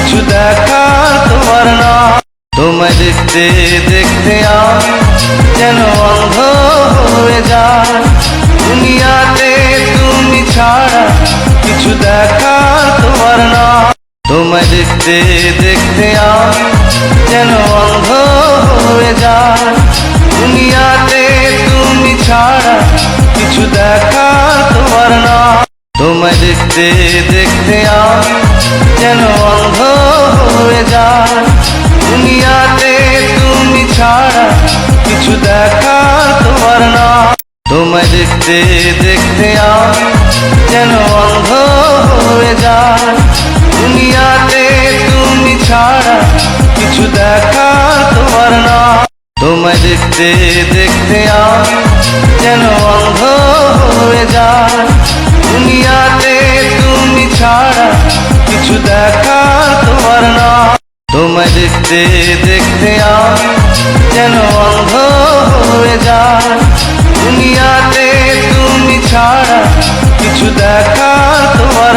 কিছু দেখার তোমার না। তোমায় দেখতে দেখতে আমি যেন অন্ধ হয়ে যায়, দুনিয়াতে তুমি ছাড়া কিছু দেখার তোমার না। তোমায় দেখতে দেখতে আমি যেন অন্ধ হয়ে যায়, দুনিয়াতে তুমি ছাড়া কিছু দেখার তোমার না। তোমায় দেখতে দেখতে আমি যেন অন্ধ হয়ে যায়, দুনিয়াতে তুমি ছাড়া কিছু দেখার তোমার না। তোমায় দেখতে দেখতে আমি যেন অন্ধ হয়ে যায়, দুনিয়াতে তুমি ছাড়া কিছু দেখার তোমার না। তোমায় দেখতে দেখতে আমি যেন অন্ধ হয়ে যায়, দুনিয়াতে তুমি ছাড়া কিছু দেখার তোমার না। তোমায় দেখতে দেখতে আমি যেন অন্ধ হয়ে যায়, দুনিয়াতে তুমি ছাড়া কিছু দেখার তোমার